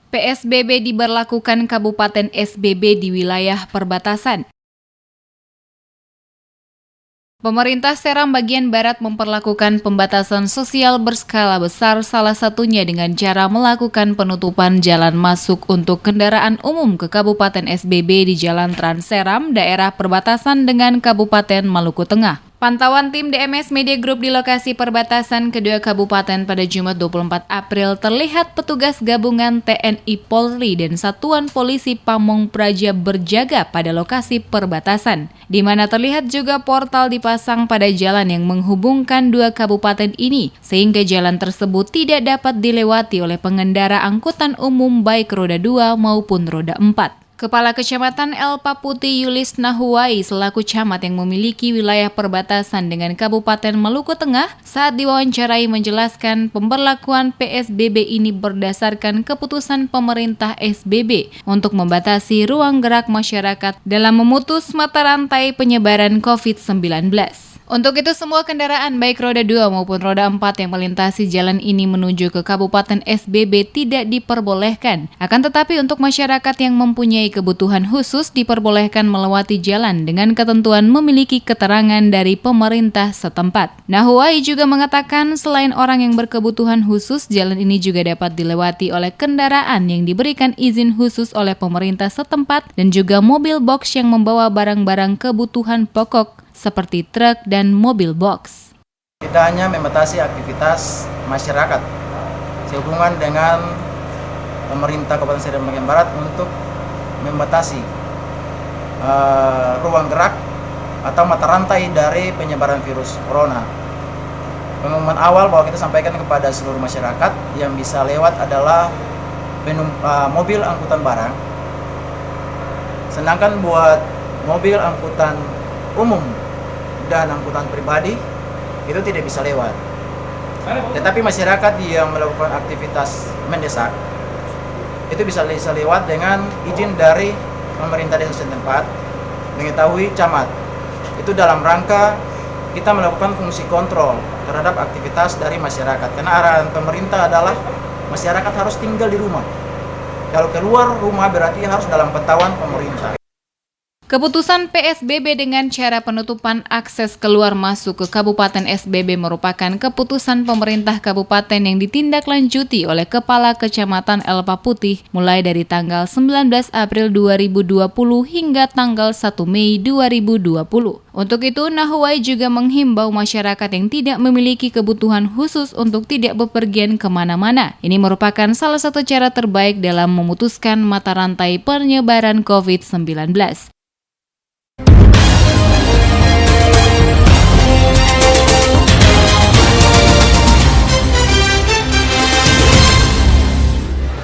PSBB diberlakukan Kabupaten SBB di wilayah perbatasan. Pemerintah Seram bagian Barat memperlakukan pembatasan sosial berskala besar, salah satunya dengan cara melakukan penutupan jalan masuk untuk kendaraan umum ke Kabupaten SBB di Jalan Trans Seram, daerah perbatasan dengan Kabupaten Maluku Tengah. Pantauan tim DMS Media Group di lokasi perbatasan kedua kabupaten pada Jumat 24 April terlihat petugas gabungan TNI Polri dan Satuan Polisi Pamong Praja berjaga pada lokasi perbatasan, di mana terlihat juga portal dipasang pada jalan yang menghubungkan dua kabupaten ini, sehingga jalan tersebut tidak dapat dilewati oleh pengendara angkutan umum baik roda 2 maupun roda 4. Kepala Kecamatan Elpa Putih Yulis Nahuai selaku camat yang memiliki wilayah perbatasan dengan Kabupaten Maluku Tengah saat diwawancarai menjelaskan pemberlakuan PSBB ini berdasarkan keputusan pemerintah SBB untuk membatasi ruang gerak masyarakat dalam memutus mata rantai penyebaran COVID-19. Untuk itu semua kendaraan baik roda 2 maupun roda 4 yang melintasi jalan ini menuju ke Kabupaten SBB tidak diperbolehkan. Akan tetapi untuk masyarakat yang mempunyai kebutuhan khusus diperbolehkan melewati jalan dengan ketentuan memiliki keterangan dari pemerintah setempat. Nahuai juga mengatakan selain orang yang berkebutuhan khusus, jalan ini juga dapat dilewati oleh kendaraan yang diberikan izin khusus oleh pemerintah setempat dan juga mobil box yang membawa barang-barang kebutuhan pokok seperti truk dan mobil box. Kita hanya membatasi aktivitas masyarakat sehubungan dengan pemerintah Kabupaten Seram bagian Barat untuk membatasi ruang gerak atau mata rantai dari penyebaran virus corona. Pengumuman awal bahwa kita sampaikan kepada seluruh masyarakat yang bisa lewat adalah mobil angkutan barang. Sedangkan buat mobil angkutan umum dan angkutan pribadi itu tidak bisa lewat. Tetapi masyarakat yang melakukan aktivitas mendesak itu bisa lewat dengan izin dari pemerintah desa setempat, mengetahui camat. Itu dalam rangka kita melakukan fungsi kontrol terhadap aktivitas dari masyarakat. Karena arahan pemerintah adalah masyarakat harus tinggal di rumah. Kalau keluar rumah berarti harus dalam pantauan pemerintah. Keputusan PSBB dengan cara penutupan akses keluar masuk ke Kabupaten SBB merupakan keputusan pemerintah kabupaten yang ditindaklanjuti oleh Kepala Kecamatan Elpa Putih mulai dari tanggal 19 April 2020 hingga tanggal 1 Mei 2020. Untuk itu, Nahuai juga menghimbau masyarakat yang tidak memiliki kebutuhan khusus untuk tidak bepergian kemana-mana. Ini merupakan salah satu cara terbaik dalam memutuskan mata rantai penyebaran COVID-19.